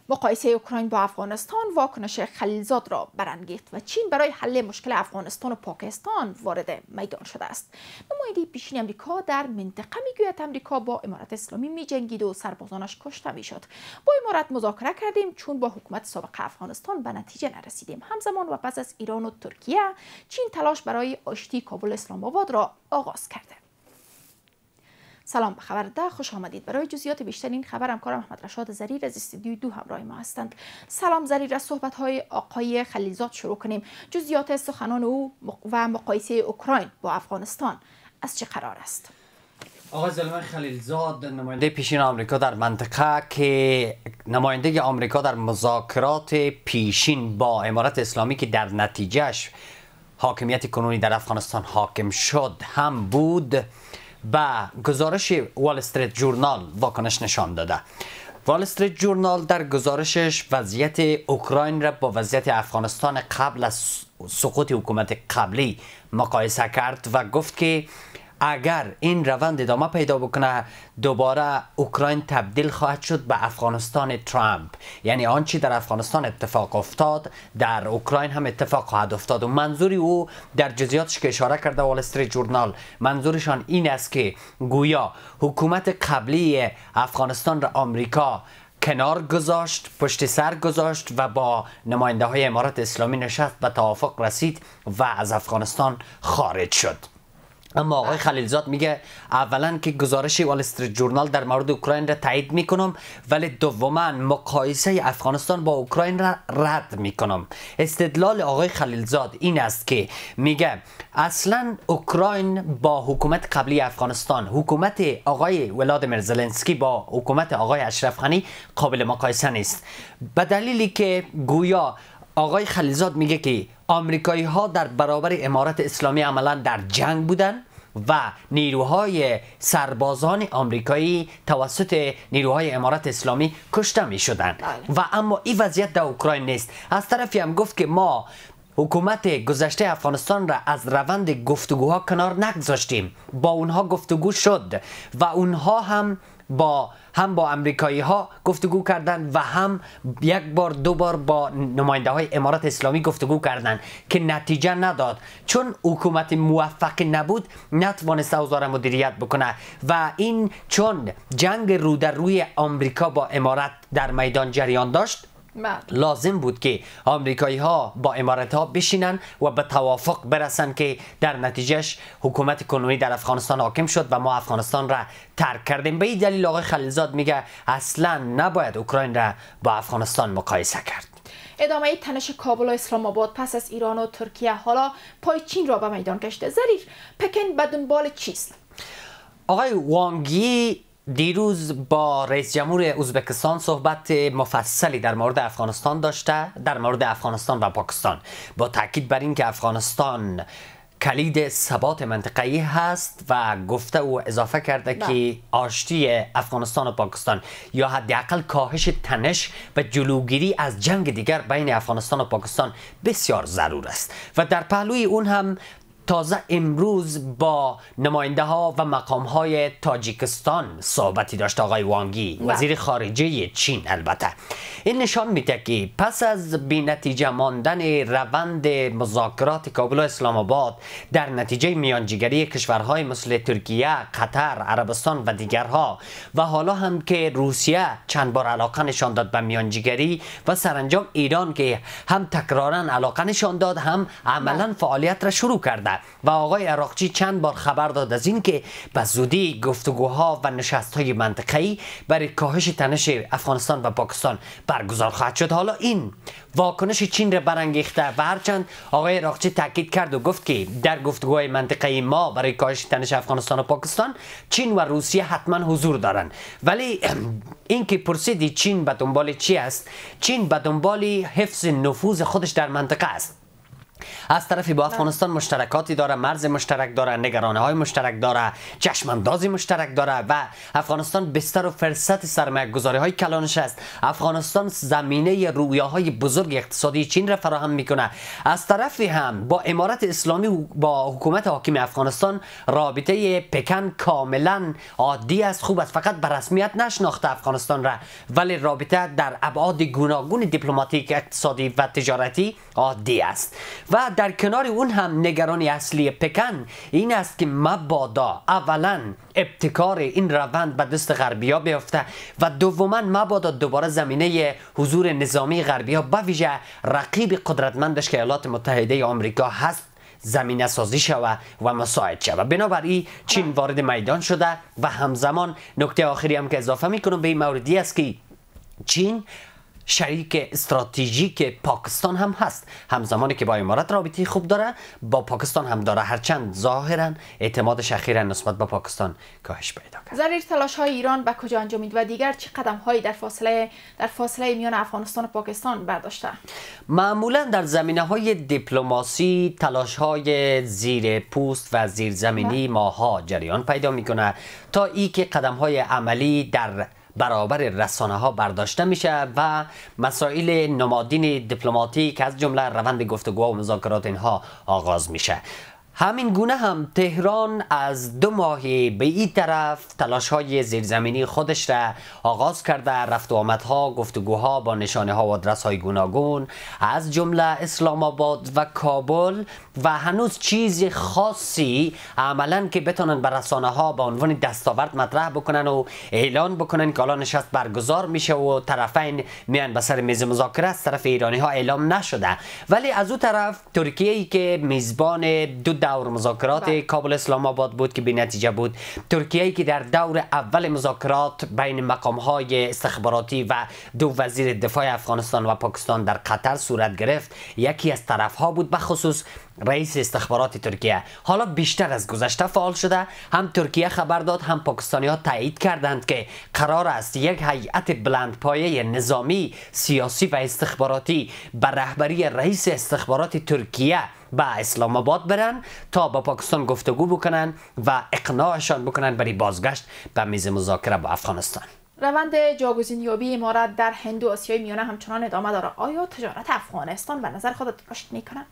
مقایسه اوکراین با افغانستان واکنش خلیلزاد را برانگیخت و چین برای حل مشکل افغانستان و پاکستان وارد میدان شده است. نماینده پیشین امریکا در منطقه میگوید امریکا با امارت اسلامی میجنگید و سربازانش کشته میشد. با امارت مذاکره کردیم چون با حکومت سابق افغانستان به نتیجه نرسیدیم. همزمان و پس از ایران و ترکیه، چین تلاش برای آشتی کابل اسلام آباد را آغاز کرده. سلام، به خبر ده خوش آمدید. برای جزئیات بیشتر این خبر همکارم محمد رشاد ظریف از استودیوی 2 همراه ما هستند. سلام ظریف، از صحبت‌های آقای خلیلزاد شروع کنیم. جزئیات سخنان او و مقایسه اوکراین با افغانستان از چه قرار است؟ آقای زلمه خلیلزاد، نماینده پیشین آمریکا در منطقه که نماینده آمریکا در مذاکرات پیشین با امارت اسلامی که در نتیجهش حاکمیت کنونی در افغانستان حاکم شد هم بود، به گزارش وال استریت جورنال واکنش نشان داده. وال استریت جورنال در گزارشش وضعیت اوکراین را با وضعیت افغانستان قبل از سقوط حکومت قبلی مقایسه کرد و گفت که اگر این روند ادامه پیدا بکنه دوباره اوکراین تبدیل خواهد شد به افغانستان ترامپ، یعنی آنچه در افغانستان اتفاق افتاد در اوکراین هم اتفاق خواهد افتاد. و منظوری او در جزئیاتش که اشاره کرده وال استریت جورنال، منظورشان این است که گویا حکومت قبلی افغانستان را آمریکا کنار گذاشت، پشت سر گذاشت و با نماینده های امارت اسلامی نشست، به توافق رسید و از افغانستان خارج شد. اما آقای خلیلزاد میگه اولا که گزارش وال استریت جورنال در مورد اوکراین را تایید میکنم، ولی دوما مقایسه افغانستان با اوکراین را رد میکنم. استدلال آقای خلیلزاد این است که میگه اصلا اوکراین با حکومت قبلی افغانستان، حکومت آقای ولادیمیر زلنسکی با حکومت آقای اشرف غنی قابل مقایسه نیست، به دلیلی که گویا آقای خلیلزاد میگه که آمریکایی ها در برابر امارت اسلامی عملا در جنگ بودن و نیروهای سربازان آمریکایی توسط نیروهای امارت اسلامی کشته می شدن و اما این وضعیت در اوکراین نیست. از طرفی هم گفت که ما حکومت گذشته افغانستان را از روند گفتگوها کنار نگذاشتیم، با اونها گفتگو شد و اونها هم با امریکایی ها گفتگو کردن و هم یک بار دو بار با نماینده های امارات اسلامی گفتگو کردن که نتیجه نداد، چون حکومت موفق نبود نتوانست اوضاع را مدیریت بکنه و این چون جنگ رو در روی آمریکا با امارات در میدان جریان داشت لازم بود که آمریکایی ها با امارات ها بشینن و به توافق برسن که در نتیجهش حکومت کنونی در افغانستان حاکم شد و ما افغانستان را ترک کردیم. به این دلیل آقای خلیلزاد میگه اصلا نباید اوکراین را با افغانستان مقایسه کرد. ادامه تنش کابل و اسلام آباد پس از ایران و ترکیه حالا پای چین را به میدان کشیده. ظریف، پکن به دنبال چیست؟ آقای وانگی دیروز با رئیس جمهور ازبکستان صحبت مفصلی در مورد افغانستان داشته، در مورد افغانستان و پاکستان، با تاکید بر این که افغانستان کلید ثبات منطقه‌ای هست و گفته و اضافه کرده که آشتی افغانستان و پاکستان یا حداقل کاهش تنش و جلوگیری از جنگ دیگر بین افغانستان و پاکستان بسیار ضرور است. و در پهلوی اون هم تازه امروز با نماینده ها و مقام های تاجیکستان صحبتی داشت آقای وانگی، وزیر خارجه چین. البته این نشان میده که پس از بی نتیجه ماندن روند مذاکرات کابل و اسلام آباد در نتیجه میانجیگری کشورهای مثل ترکیه، قطر، عربستان و دیگرها و حالا هم که روسیه چند بار علاقه نشان داد به میانجیگری و سرانجام ایران که هم تکرارا علاقه نشان داد هم عملا فعالیت را شروع کرده و آقای عراقچی چند بار خبر داد از این که به زودی گفتگوها و نشست‌های منطقه‌ای برای کاهش تنش افغانستان و پاکستان برگزار خواهد شد. حالا این واکنش چین را برانگیخته و هرچند آقای عراقچی تاکید کرد و گفت که در گفتگوهای منطقه‌ای ما برای کاهش تنش افغانستان و پاکستان چین و روسیه حتما حضور دارند، ولی این که پرسیدی چین به دنبال چی است، چین به دنبال حفظ نفوذ خودش در منطقه است از طرفی با افغانستان مشترکاتی داره، مرز مشترک داره، نگرانه های مشترک داره، چشماندازی مشترک داره و افغانستان بستر و فرصت سرمایه گذاری های کلانش است. افغانستان زمینه رویاهای بزرگ اقتصادی چین را فراهم میکنه. از طرفی هم با امارت اسلامی و با حکومت حاکم افغانستان رابطه پکن کاملا عادی است، خوب است، فقط به رسمیت نشناخته افغانستان را، ولی رابطه در ابعاد گوناگون دیپلماتیک، اقتصادی و تجارتی عادی است. و در کنار اون هم نگرانی اصلی پکن این است که مبادا اولا ابتکار این روند به دست غربیا بیفته و دوما مبادا دوباره زمینه حضور نظامی غربیا به ویژه رقیب قدرتمندش که ایالات متحده آمریکا هست زمینه سازی شود و مساعد شود. بنابراین چین وارد میدان شده و همزمان نکته آخری هم که اضافه میکنم به این موردی است که چین شریک استراتژیک پاکستان هم هست، همزمانی که با امارات رابطه خوب داره با پاکستان هم داره، هرچند ظاهرا اعتمادش اخیرا نسبت به پاکستان کاهش پیدا کرد. ضریر تلاش های ایران به کجا انجامید و دیگر چه قدم هایی در فاصله میان افغانستان و پاکستان برداشته؟ معمولا در زمینه های دیپلماسی تلاش های زیر پوست و زیرزمینی ماها جریان پیدا میکنه تا ای که قدم های عملی در برابر رسانه ها برداشته میشه و مسائل نمادین دیپلماتیک از جمله روند گفتگو و مذاکرات اینها آغاز میشه. همین گونه هم تهران از 2 ماه به این طرف تلاش های زیرزمینی خودش را آغاز کرده، رفت و آمدها، گفتگوها با نشانه ها و آدرس های گوناگون از جمله اسلام آباد و کابل و هنوز چیز خاصی عملا که بتونن به رسانه ها به عنوان دستاورد مطرح بکنن و اعلان بکنن که الان نشست برگزار میشه و طرفین میان به سر میز مذاکره از طرف ایرانی ها اعلام نشده. ولی از اون طرف ترکیه ای که میزبان 2 دور مذاکرات کابل اسلام آباد بود که بی نتیجه بود، ترکیه ای که در دور اول مذاکرات بین مقام های استخباراتی و 2 وزیر دفاع افغانستان و پاکستان در قطر صورت گرفت، یکی از طرف ها بود، به خصوص رئیس استخبارات ترکیه. حالا بیشتر از گذشته فعال شده، هم ترکیه خبر داد هم پاکستانی ها تایید کردند که قرار است یک هیئت بلندپایه نظامی، سیاسی و استخباراتی به رهبری رئیس استخبارات ترکیه به اسلام آباد برن تا با پاکستان گفتگو بکنن و اقناعشان بکنن برای بازگشت به میز مذاکره با افغانستان. روند جاگزینیابی امارات در هند و آسیای میانه همچنان ادامه داره. آیا تجارت افغانستان به نظر خودت رشد میکنه؟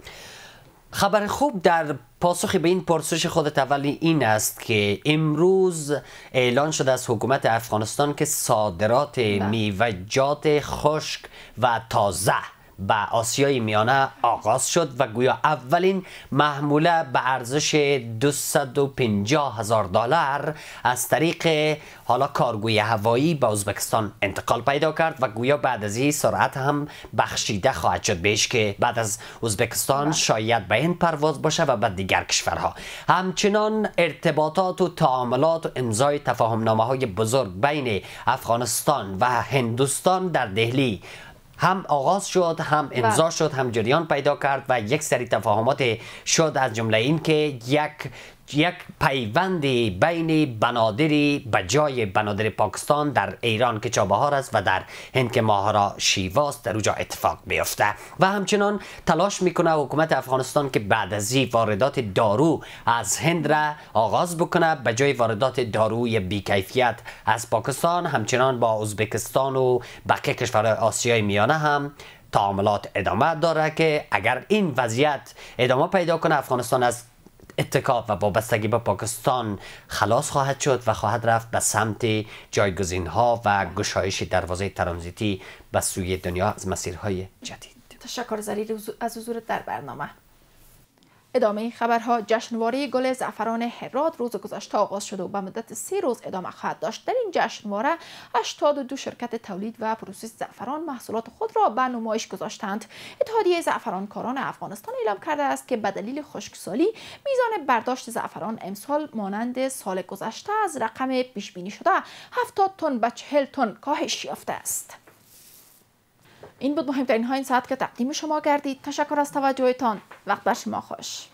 خبر خوب در پاسخ به این پرسش خودت اولی این است که امروز اعلان شده از حکومت افغانستان که صادرات میوه‌جات خشک و تازه به آسیای میانه آغاز شد و گویا اولین محموله به ارزش $250,000 از طریق حالا کارگوی هوایی به ازبکستان انتقال پیدا کرد و گویا بعد از این سرعت هم بخشیده خواهد شد بهش که بعد از ازبکستان شاید به هند پرواز باشه و بعد دیگر کشورها. همچنان ارتباطات و تعاملات و امضای تفاهمنامه های بزرگ بین افغانستان و هندوستان در دهلی هم آغاز شد، هم امضا شد، هم جریان پیدا کرد و یک سری تفاهمات شد، از جمله این که یک پیوند بین بنادری به جای بنادر پاکستان در ایران که چابهار است و در هند که ماهرا شیواست در اونجا اتفاق بیفته و همچنان تلاش میکنه حکومت افغانستان که بعد از این واردات دارو از هند را آغاز بکنه به جای واردات داروی بیکیفیت از پاکستان. همچنان با ازبکستان و بقیه کشورهای آسیای میانه هم تعاملات ادامه داره که اگر این وضعیت ادامه پیدا کنه افغانستان از اتکا و وابستگی به پاکستان خلاص خواهد شد و خواهد رفت به سمت جایگزین ها و گشایش دروازه ترانزیتی به سوی دنیا از مسیرهای جدید. تشکر ضریر از حضورت در برنامه. ادامه این خبرها: جشنواره گل زعفران هرات روز گذشته آغاز شده و به مدت 3 روز ادامه خواهد داشت. در این جشنواره 82 شرکت تولید و پروسس زعفران محصولات خود را به نمایش گذاشتند. اتحادیه زعفرانکاران افغانستان اعلام کرده است که به دلیل خشکسالی میزان برداشت زعفران امسال مانند سال گذشته از رقم پیش بینی شده 70 تن به 40 تن کاهش یافته است. این بود مهمترین ها این ساعت که تقدیم شما گردید. تشکر از توجهتان. وقت بر شما خوش.